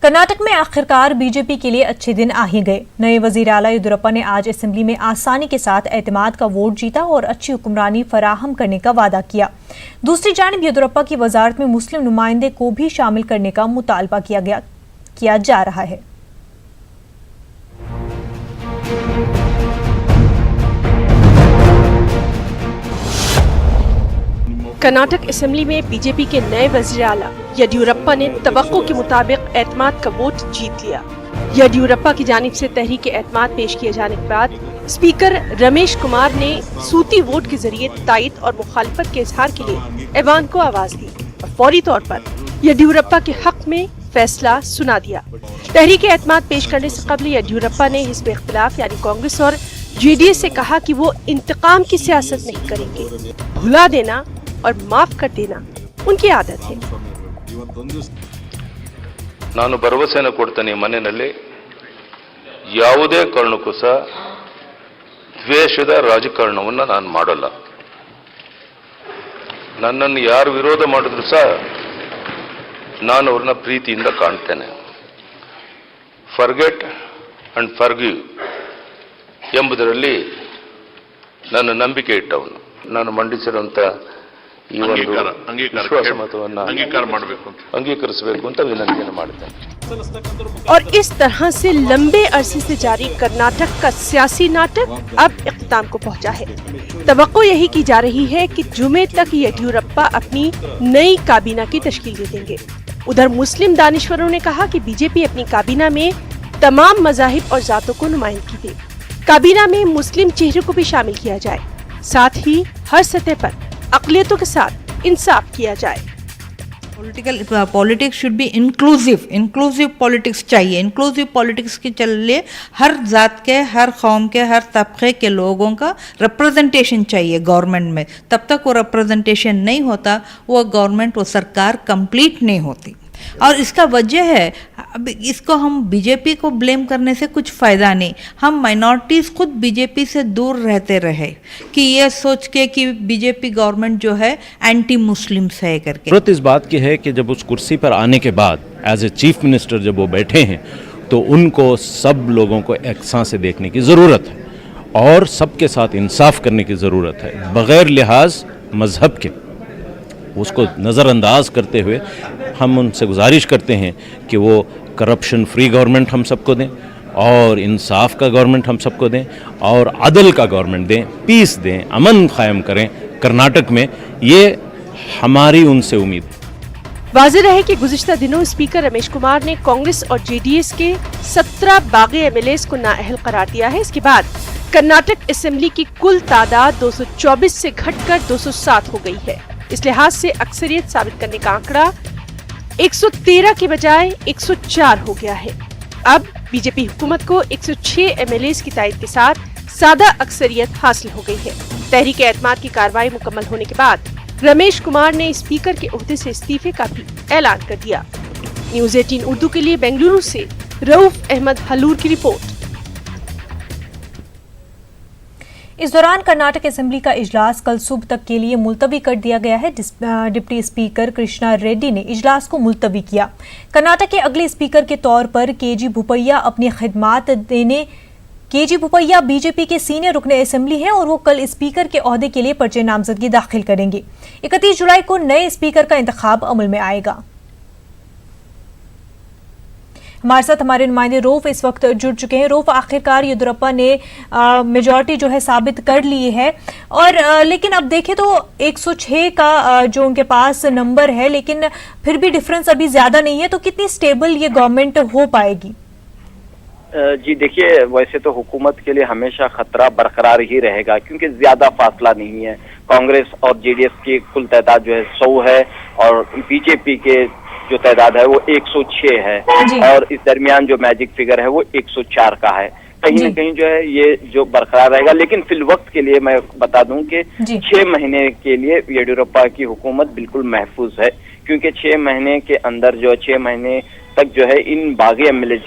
कर्नाटक में आखिरकार बीजेपी के लिए अच्छे दिन आ ही गए। नए वजीर आला येदियुरप्पा ने आज असेंबली में आसानी के साथ एतमाद का वोट जीता और अच्छी हुक्मरानी फराहम करने का वादा किया। दूसरी जानिब येदियुरप्पा की वजारत में मुस्लिम नुमाइंदे को भी शामिल करने का मुतालबा किया जा रहा है। कर्नाटक असेंबली में बीजेपी के नए वज़ीर आला येदियुरप्पा ने तवक्को के मुताबिक एतमाद का वोट जीत लिया। येदियुरप्पा की जानिब से तहरीक एतमाद पेश किए जाने के बाद स्पीकर रमेश कुमार ने सूती वोट के जरिए तायद और मुखालिफत के इजहार के लिए ऐवान को आवाज दी और फौरी तौर पर येदियुरप्पा के हक में फैसला सुना दिया। तहरीक एतमाद पेश करने से कबल येदियुरप्पा ने हिज़्ब इख्तिलाफ यानी कांग्रेस और जेडीएस से कहा कि वो इंतकाम की सियासत नहीं करेंगे। भुला देना और माफ कर देना उनकी आदत है। ನಾನು ಭರವಸೆಯನ್ನು ಕೊಡ್ತೇನೆ, ಮನೆಯಲ್ಲಿ ಯಾವುದೇ ಕಾರಣಕ್ಕೂ ಸಹ ದ್ವೇಷದ ರಾಜಕಾರಣವನ್ನು ನಾನು ಮಾಡಲ್ಲ। ನನ್ನನ್ನು ಯಾರು ವಿರೋಧ ಮಾಡಿದ್ರು ಸಹ ನಾನು ಅವರನ್ನ ಪ್ರೀತಿಯಿಂದ ಕಾಣ್ತೇನೆ। ಫರ್ಗೆಟ್ ಅಂಡ್ ಫರ್ಗಿವ್ ಎಂಬುದರಲ್ಲಿ ನನ್ನ ನಂಬಿಕೆ ಇಟ್ಟವನು। ನಾನು ಮಂಡಿಸಿರುವಂತ ಈ ಒಂದು ವಿಶ್ವಾಸ ಮತವನ್ನು ಅಂಗೀಕರಿಸಬೇಕು ಅಂತ ವಿನಂತಿಯನ್ನು ಮಾಡ್ತೇನೆ। और इस तरह से लंबे अरसे से जारी कर्नाटक का सियासी नाटक अब इख्तिताम को पहुंचा है। तवक्को यही की जा रही है कि जुमे तक येदियुरप्पा अपनी नई काबीना की तश्कील दे देंगे। उधर मुस्लिम दानिश्वरों ने कहा कि बीजेपी अपनी काबीना में तमाम मज़ाहिब और जातों को नुमाइंदगी दे। काबीना में मुस्लिम चेहरे को भी शामिल किया जाए, साथ ही हर सतह पर अक़लियतों के साथ इंसाफ किया जाए। Politics should be inclusive politics चाहिए। इंक्लूसिव पॉलिटिक्स के चलिए हर जात के, हर कौम के, हर तबके के लोगों का रिप्रेजेंटेशन चाहिए गवर्नमेंट में। तब तक वो रिप्रेजेंटेशन नहीं होता, वो गवर्नमेंट, वो सरकार कंप्लीट नहीं होती। और इसका वजह है, अब इसको हम बीजेपी को ब्लेम करने से कुछ फ़ायदा नहीं। हम माइनॉरिटीज़ खुद बीजेपी से दूर रहते रहे कि ये सोच के कि बीजेपी गवर्नमेंट जो है एंटी मुस्लिम्स है करके। जरूरत इस बात की है कि जब उस कुर्सी पर आने के बाद एज ए चीफ मिनिस्टर जब वो बैठे हैं तो उनको सब लोगों को एकसां से देखने की ज़रूरत है और सबके साथ इंसाफ करने की ज़रूरत है, बग़ैर लिहाज मज़हब के। उसको नज़रअंदाज करते हुए हम उनसे गुजारिश करते हैं कि वो करप्शन फ्री गवर्नमेंट हम सबको दें और इंसाफ का गवर्नमेंट हम सबको दें और अदल का गवर्नमेंट दें, पीस दें, अमन कायम करें कर्नाटक में। ये हमारी उनसे उम्मीद है। वाज़ेह रहे कि गुज़िश्ता दिनों स्पीकर रमेश कुमार ने कांग्रेस और जेडीएस के 17 बागी एमएलएस को नाअहल करार दिया है। इसके बाद कर्नाटक असेंबली की कुल तादाद 224 से घटकर 207 हो गई है। इस लिहाज से अक्सरियत साबित करने का आंकड़ा 113 के बजाय 104 हो गया है। अब बीजेपी हुकूमत को 106 एमएलएस की तायद के साथ सादा अक्सरियत हासिल हो गई है। तहरीक एतमाद की कार्रवाई मुकम्मल होने के बाद रमेश कुमार ने स्पीकर के ओहदे से इस्तीफे का भी ऐलान कर दिया। न्यूज़ 18 उर्दू के लिए बेंगलुरु से रऊफ अहमद हलूर की रिपोर्ट। इस दौरान कर्नाटक असेंबली का इजलास कल सुबह तक के लिए मुलतवी कर दिया गया है। डिप्टी स्पीकर कृष्णा रेड्डी ने इजलास को मुलतवी किया। कर्नाटक के अगले स्पीकर के तौर पर केजी बोपैया अपनी खिदमात देने केजी बोपैया बीजेपी के सीनियर रुकने असेंबली हैं और वो कल स्पीकर के ओहदे के लिए पर्चे नामजदगी दाखिल करेंगे। 31 जुलाई को नए स्पीकर का इंतखाब अमल में आएगा। हमारे साथ हमारे नुमाइंदे रोफ इस वक्त जुड़ चुके हैं। रोफ, आखिरकार येदियुरप्पा ने मेजॉरिटी जो है साबित कर ली है और लेकिन अब देखें तो 106 का जो उनके पास नंबर है, लेकिन फिर भी डिफरेंस अभी ज्यादा नहीं है, तो कितनी स्टेबल ये गवर्नमेंट हो पाएगी? जी देखिए, वैसे तो हुकूमत के लिए हमेशा खतरा बरकरार ही रहेगा क्योंकि ज्यादा फासला नहीं है। कांग्रेस और जेडीएस की कुल तादाद जो है 100 है और बीजेपी के जो तादाद है वो 106 है और इस दरमियान जो मैजिक फिगर है वो 104 का है। कहीं न कहीं जो है ये जो बरकरार रहेगा, लेकिन फिल वक्त के लिए मैं बता दूं कि 6 महीने के लिए येदियुरप्पा की हुकूमत बिल्कुल महफूज है क्योंकि 6 महीने के अंदर जो 6 महीने तक जो है इन बागी एमएलए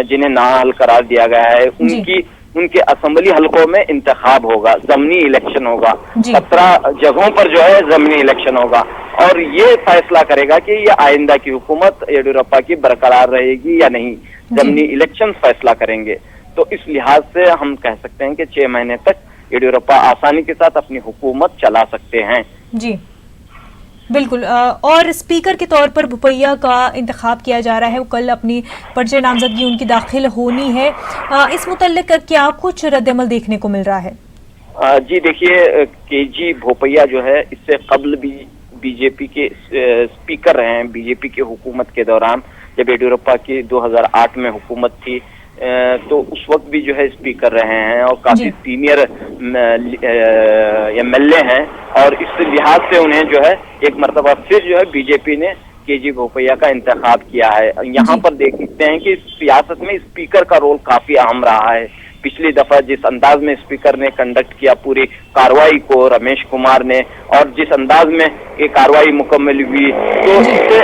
जिन्हें नाअहल करार दिया गया है उनकी ان کے اسمبلی حلقوں میں انتخاب ہوگا, ضمنی الیکشن ہوگا, جی. 17 جگہوں پر جو ہے ضمنی الیکشن ہوگا, اور یہ فیصلہ کرے گا کہ یہ آئندہ کی حکومت یڈیورپا کی برقرار رہے گی یا نہیں. ضمنی الیکشن فیصلہ کریں گے. تو اس لحاظ سے ہم کہہ سکتے ہیں کہ 6 مہینے تک یڈیورپا آسانی کے ساتھ اپنی حکومت چلا سکتے ہیں. جی بالکل. اور اسپیکر کے طور پر بھوپیا کا انتخاب کیا جا رہا ہے, وہ کل اپنی پرچہ نامزدگی ان کی داخل ہونی ہے. اس متعلق کیا کچھ رد عمل دیکھنے کو مل رہا ہے؟ جی دیکھیے, کے جی بھوپیا جو ہے اس سے قبل بھی بی جے پی کے اسپیکر رہے ہیں. بی جے پی کی حکومت کے دوران جب یڈیورپا کی 2008 میں حکومت تھی تو اس وقت بھی جو ہے اسپیکر رہے ہیں اور کافی سینئر ایم ایل اے ہیں, اور اس لحاظ سے انہیں جو ہے ایک مرتبہ پھر جو ہے بی جے پی نے کے جی بھوپیا کا انتخاب کیا ہے. یہاں پر دیکھ سکتے ہیں کہ سیاست میں اسپیکر کا رول کافی اہم رہا ہے. پچھلی دفعہ جس انداز میں اسپیکر نے کنڈکٹ کیا پوری کاروائی کو رمیش کمار نے, اور جس انداز میں یہ کاروائی مکمل ہوئی, تو اس سے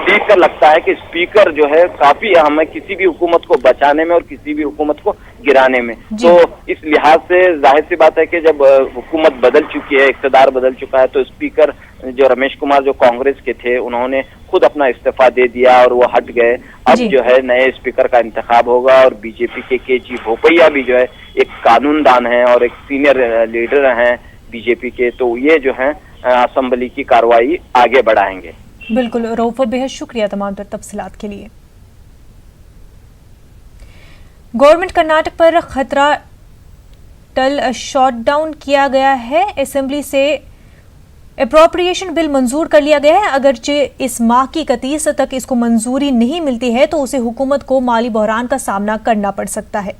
دیکھ کر لگتا ہے کہ اسپیکر جو ہے کافی اہم ہے کسی بھی حکومت کو بچانے میں اور کسی بھی حکومت کو گرانے میں. تو اس لحاظ سے ظاہر سی بات ہے کہ جب حکومت بدل چکی ہے, اقتدار بدل چکا ہے, تو اسپیکر جو رمیش کمار جو کانگریس کے تھے انہوں نے خود اپنا استعفیٰ دے دیا اور وہ ہٹ گئے. اب جو ہے نئے اسپیکر کا انتخاب ہوگا, اور بی جے پی کے جی بھوپیا بھی جو ہے ایک قانون دان ہیں اور ایک سینئر لیڈر ہیں بی جے پی کے, تو یہ جو ہے اسمبلی کی کاروائی آگے بڑھائیں گے. بالکل روف, بہت شکریہ تمام تر تفصیلات کے لیے. گورنمنٹ کرناٹک پر خطرہ ٹل شاٹ ڈاؤن کیا گیا ہے. اسمبلی سے اپروپریشن بل منظور کر لیا گیا ہے. اگرچہ اس ماہ کی 31 تک اس کو منظوری نہیں ملتی ہے تو اسے حکومت کو مالی بحران کا سامنا کرنا پڑ سکتا ہے.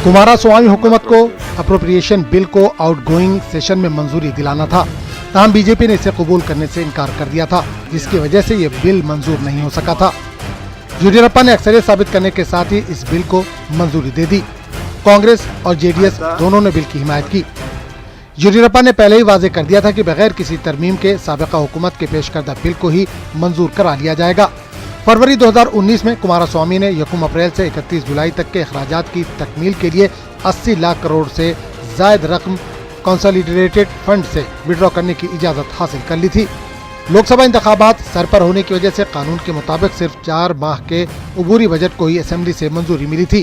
کمارا سوامی حکومت کو اپروپریشن بل کو آؤٹ گوئنگ سیشن میں منظوری دلانا تھا, تاہم بی جے پی نے اسے قبول کرنے سے انکار کر دیا تھا, جس کی وجہ سے یہ بل منظور نہیں ہو سکا تھا. یڈیورپا نے اکثریت ثابت کرنے کے ساتھ ہی اس بل کو منظوری دے دی. کانگریس اور جے ڈی ایس دونوں نے بل کی حمایت کی. یڈیورپا نے پہلے ہی واضح کر دیا تھا کہ بغیر کسی ترمیم کے سابقہ حکومت کے پیش کردہ بل کو ہی منظور کرا لیا جائے گا. فروری 2019 میں کمارا سوامی نے 1 اپریل سے 31 جولائی تک کے اخراجات کی تکمیل کے لیے 80 لاکھ کروڑ سے زائد رقم کنسالیڈیٹڈ فنڈ سے وڈرا کرنے کی اجازت حاصل کر لی تھی. لوک سبھا انتخابات سر پر ہونے کی وجہ سے قانون کے مطابق صرف 4 ماہ کے عبوری بجٹ کو ہی اسمبلی سے منظوری ملی تھی.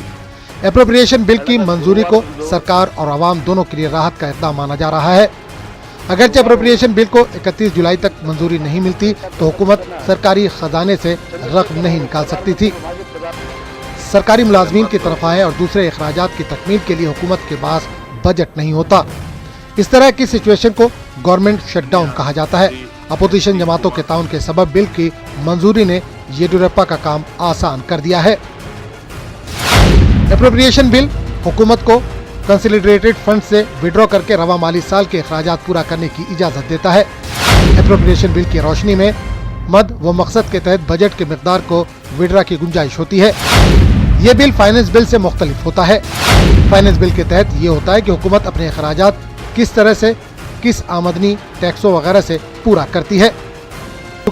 اپروپریشن بل کی منظوری کو سرکار اور عوام دونوں کے لیے راحت کا اقدام مانا جا رہا ہے. اگرچہ اپروپریشن بل کو 31 جولائی تک منظوری نہیں ملتی تو حکومت سرکاری خزانے سے رقم نہیں نکال سکتی تھی. سرکاری ملازمین کی تنخواہیں اور دوسرے اخراجات کی تکمیل کے لیے حکومت کے پاس بجٹ نہیں ہوتا. اس طرح کی سچویشن کو گورنمنٹ شٹ ڈاؤن کہا جاتا ہے. اپوزیشن جماعتوں کے تعاون کے سبب بل کی منظوری نے یڈیورپا کا کام آسان کر دیا ہے. اپروپریشن بل حکومت کو کنسالیڈیٹڈ فنڈ سے وڈرا کر کے رواں مالی سال کے اخراجات پورا کرنے کی اجازت دیتا ہے. اپروپریشن بل کی روشنی میں مد و مقصد کے تحت بجٹ کی مقدار کو وڈرا کی گنجائش ہوتی ہے. یہ بل فائنانس بل سے مختلف ہوتا ہے. فائنانس بل کے تحت یہ ہوتا ہے کہ حکومت اپنے اخراجات کس طرح سے کس آمدنی ٹیکسوں وغیرہ سے پورا کرتی ہے.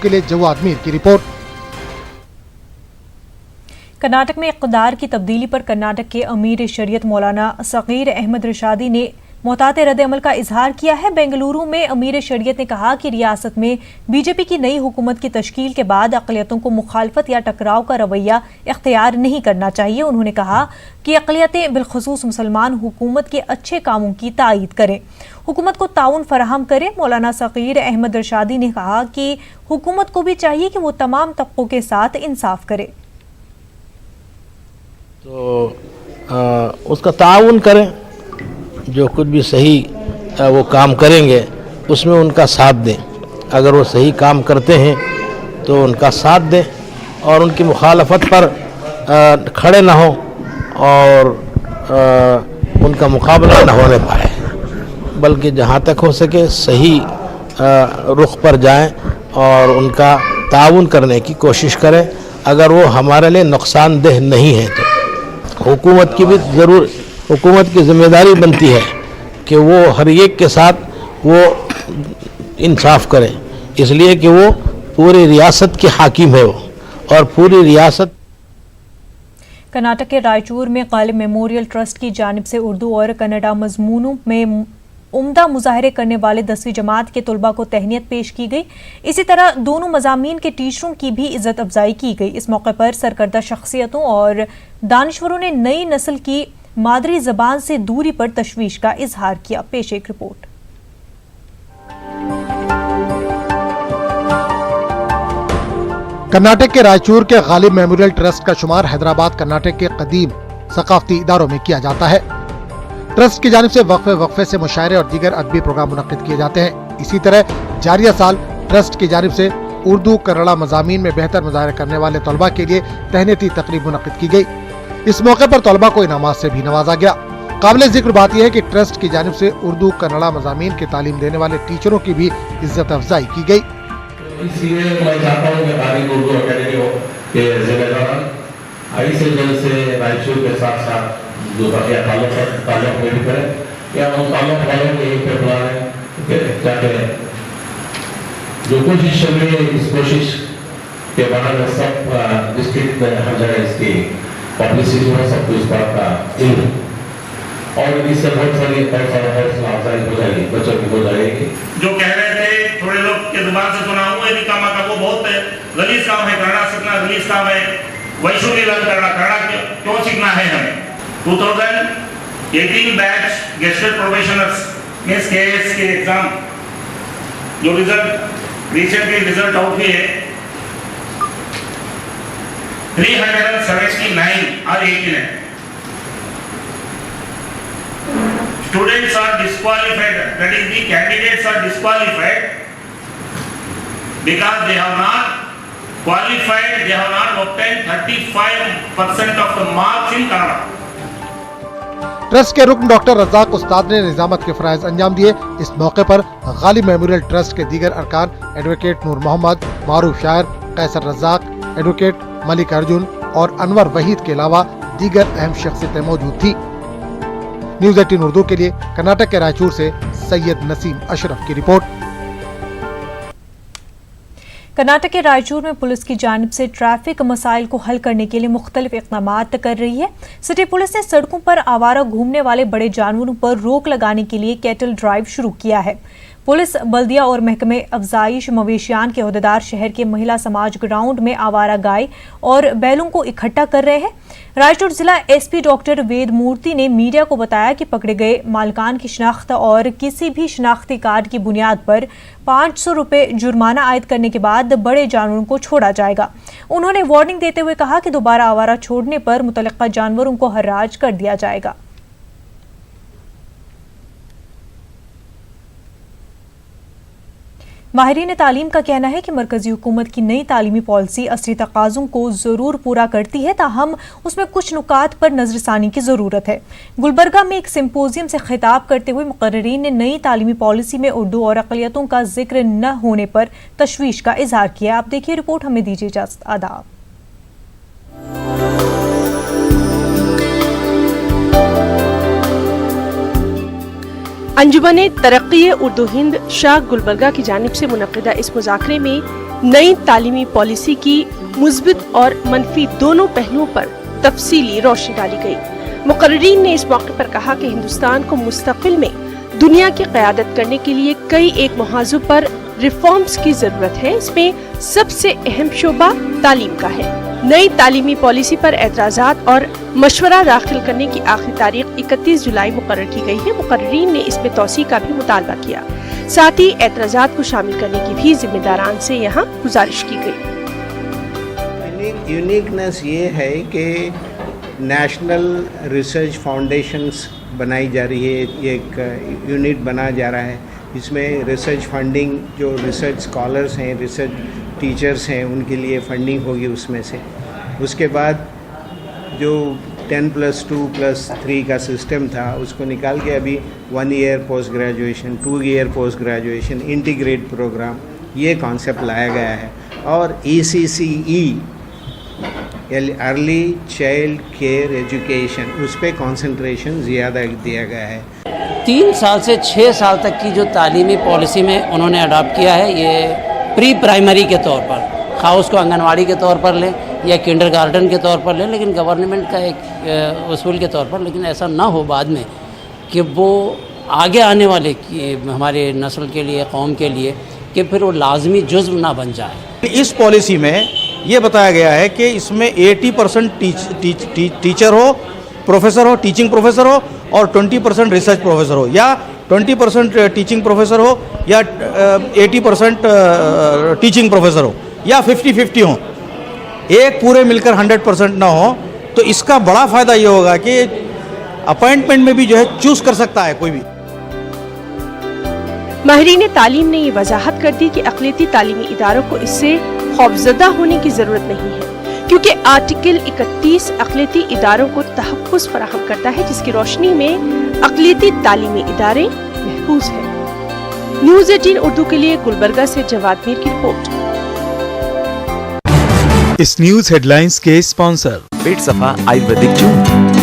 کے لیے جواد میر کی رپورٹ. کرناٹک میں اقتدار کی تبدیلی پر کرناٹک کے امیر شریعت مولانا صغیر احمد رشادی نے محتاط رد عمل کا اظہار کیا ہے. بنگلورو میں امیر شریعت نے کہا کہ ریاست میں بی جے پی کی نئی حکومت کی تشکیل کے بعد اقلیتوں کو مخالفت یا ٹکراؤ کا رویہ اختیار نہیں کرنا چاہیے. انہوں نے کہا کہ اقلیتیں بالخصوص مسلمان حکومت کے اچھے کاموں کی تائید کریں, حکومت کو تعاون فراہم کریں. مولانا صغیر احمد رشادی نے کہا کہ حکومت کو بھی چاہیے کہ وہ تمام طبقوں کے ساتھ انصاف کرے. تو اس کا تعاون کریں, جو کچھ بھی صحیح وہ کام کریں گے اس میں ان کا ساتھ دیں. اگر وہ صحیح کام کرتے ہیں تو ان کا ساتھ دیں اور ان کی مخالفت پر کھڑے نہ ہوں اور ان کا مقابلہ نہ ہونے پائے, بلکہ جہاں تک ہو سکے صحیح رخ پر جائیں اور ان کا تعاون کرنے کی کوشش کریں. اگر وہ ہمارے لیے نقصان دہ نہیں ہے تو حکومت کی بھی حکومت کی ذمہ داری بنتی ہے کہ وہ ہر ایک کے ساتھ وہ انصاف کرے. इसलिए कि वो पूरी रियासत के हाकिम है वो, और पूरी रियासत। कर्नाटक के रायचूर में गालिब मेमोरियल ट्रस्ट की जानिब से उर्दू और कन्नड़ा मजमूनों में उम्दा मुजाहरे करने वाले 10वीं जमात के तलबा को तहनीत पेश की गई। इसी तरह दोनों मज़ामीन के टीचरों की भी इज्जत अफजाई की गई। इस मौके पर सरकर्दा शख्सियतों और दानिश्वरों ने नई नस्ल की मादरी ज़बान से दूरी पर तशवीश का इजहार किया। पेश एक रिपोर्ट। कर्नाटक के रायचूर के गालिब मेमोरियल ट्रस्ट का शुमार हैदराबाद कर्नाटक के कदीम सकाफती इदारों में किया जाता है। ट्रस्ट की जानिब से वक्फे से मुशायरे और दीगर अदबी प्रोग्राम मुनक्किद किए जाते हैं। इसी तरह जारिया साल ट्रस्ट की जानिब से उर्दू कन्नड़ा मज़ामीन में बेहतर मुजाहरे करने वाले तलबा के लिए तहनीती तकरीब मुनक्किद की गई। इस मौके पर तलबा को इनामात से भी नवाजा गया। काबिल जिक्र बात यह है कि ट्रस्ट की जानिब से उर्दू कन्नड़ा मज़ामीन की तालीम देने वाले टीचरों की भी इज्जत अफजाई की गई। इसलिए मैं चाहता हूँ कि तारीख उर्दू अकेडमी के जिम्मेदार ऐसे जल्द से रायचूर के साथ साथ जो बकिया ताल्लुक में भी करें, या उन ताल्लुक वालों को यहीं पे बुलाएं ताकि जो कोशिश चल रही है इस कोशिश के बारे में सब डिस्ट्रिक्ट में हर जगह इसकी पब्लिसिटी हो, सबको इस बात का इल्म, और इससे बहुत सारी हौसला अफजाई हो जाएगी, बच्चों की हो जाएगी। जो कह रहे थे थोड़े लोग के जुबान से सुना हुआ है काम का, वो बहुत गलीज काम है, कन्नड़ा सीखना गलीज काम है, वैष्णवी लर्न करना, कन्नड़ा क्यों सीखना है हमें। 2018 batch gazetted probationers means KS के एग्जाम जो रिजल्ट रिसेंटली रिजल्ट आउट हुई है, 379 are 18. Students are disqualified, that is the candidates are disqualified because they have not qualified, they have not obtained 35% of the marks in Kannada. Trust के रुकन doctor Razzaq उस्ताद ने निजामत के फराइज अंजाम दिए। इस मौके पर गालिब मेमोरियल ट्रस्ट के दीगर अरकान एडवोकेट नूर मोहम्मद, मारूफ शायर, कैसर रज़ाक, एडवोकेट मलिक अर्जुन और अनवर वहीद के अलावा दीगर अहम शख्सियतें मौजूद थी। न्यूज़ 18 उर्दू के लिए कर्नाटक के रायचूर से सैयद नसीम अशरफ की रिपोर्ट। कर्नाटक के रायचूर में पुलिस की जानिब से ट्रैफिक मसाइल को हल करने के लिए मुख्तलिफ इक़दामात कर रही है। सिटी पुलिस ने सड़कों पर आवारा घूमने वाले बड़े जानवरों पर रोक लगाने के लिए कैटल ड्राइव शुरू किया है। पुलिस, बल्दिया और महकमे अफजाइश मवेशियान के अहदेदार शहर के महिला समाज ग्राउंड में आवारा गाय और बैलों को इकट्ठा कर रहे हैं। रायचूर जिला एसपी डॉक्टर वेद मूर्ति ने मीडिया को बताया कि पकड़े गए मालिकान की शिनाख्त और किसी भी शिनाख्ती कार्ड की बुनियाद पर 500 रुपये जुर्माना आयद करने के बाद बड़े जानवरों को छोड़ा जाएगा। उन्होंने वार्निंग देते हुए कहा कि दोबारा आवारा छोड़ने पर मुतल्लिका जानवरों को हर्राज कर दिया जाएगा। माहिरीन तालीम का कहना है कि मरकजी हुकूमत की नई तालीमी पॉलिसी असली तकाज़ों को ज़रूर पूरा करती है, ताहम उसमें कुछ नुकात पर नज़रसानी की ज़रूरत है। गुलबर्गा में एक सिंपोजियम से खिताब करते हुए मुकर्रिरीन ने नई तालीमी पॉलिसी में उर्दू और अक़लियतों का जिक्र न होने पर तशवीश का इजहार किया। आप देखिए रिपोर्ट, हमें दीजिए इजाज़त। आदाब। अंजुमन तरक्की उर्दू हिंद शाह गुलबर्गा की जानिब से मुनक़िदा इस मुज़ाकरे में नई तालीमी पॉलिसी की मुस्बित और मनफी दोनों पहलुओं पर तफसीली रोशनी डाली गई। मुकर्रिरीन ने इस मौके पर कहा कि हिंदुस्तान को मुस्तक़बिल में दुनिया की क़यादत करने के लिए कई एक मुहाज़ों पर रिफॉर्म्स की ज़रूरत है। इसमें सबसे अहम शोबा तालीम का है। नई तालीमी पॉलिसी पर एतराज़ात और मशवरा दाखिल करने की आखिरी तारीख 31 जुलाई मुकर्रर की गई है। मुकर्रिरीन ने इसमें तौसी का भी मुतालबा किया, साथ ही एतराज़ात को शामिल करने की भी जिम्मेदारान से यहाँ गुजारिश की गई। यूनिकनेस ये है कि नेशनल रिसर्च फाउंडेशंस बनाई जा रही है, एक यूनिट बना जा रहा है। इसमें रिसर्च फंडिंग, जो रिसर्च स्कॉलर्स हैं, रिसर्च टीचर्स हैं, उनके लिए फंडिंग होगी उसमें से। उसके बाद जो 10+2+3 का सिस्टम था उसको निकाल के अभी 1 year post graduation, 2 year post graduation, integrate program, ये कॉन्सेप्ट लाया गया है। और ECCE early child care education, उस पर कॉन्सेंट्रेशन ज़्यादा दिया गया है। 3 साल से 6 साल तक की जो तालीमी पॉलिसी में उन्होंने अडॉप्ट किया है, ये प्री प्राइमरी के तौर पर, खा उसको आंगनवाड़ी के तौर पर लें या किंडरगार्टन के तौर पर लें, लेकिन गवर्नमेंट का एक उसूल के तौर पर, लेकिन ऐसा ना हो बाद में कि वो आगे आने वाले की हमारे नस्ल के लिए, कौम के लिए, कि फिर वो लाजमी जुज़्व ना बन जाए। इस पॉलिसी में ये बताया गया है कि इसमें 80% टीचर हो, प्रोफेसर हो, टीचिंग प्रोफेसर हो, और 20% रिसर्च प्रोफेसर हो, या 20% टीचिंग प्रोफेसर हो, या 80% टीचिंग प्रोफेसर हो, या 50-50 हो, एक पूरे मिलकर 100% ना हो। तो इसका बड़ा फ़ायदा ये होगा कि अपॉइंटमेंट में भी जो है चूज़ कर सकता है कोई भी। माहिरीन तालीम ने ये वजाहत कर दी कि अक़लियती तालीमी इदारों को इससे खौफज़दा होने की ज़रूरत नहीं है, क्योंकि आर्टिकल 31 अक़लियती इदारों को तहफ़्फ़ुज़ फराहम करता है, जिसकी रोशनी में अक़लियती तालीमी इदारे महफूज हैं। न्यूज़ 18 उर्दू के लिए गुलबर्गा से जवाद मीर की रिपोर्ट। इस न्यूज़ हेडलाइंस के स्पॉन्सर पेट सफा आयुर्वेदिक जून।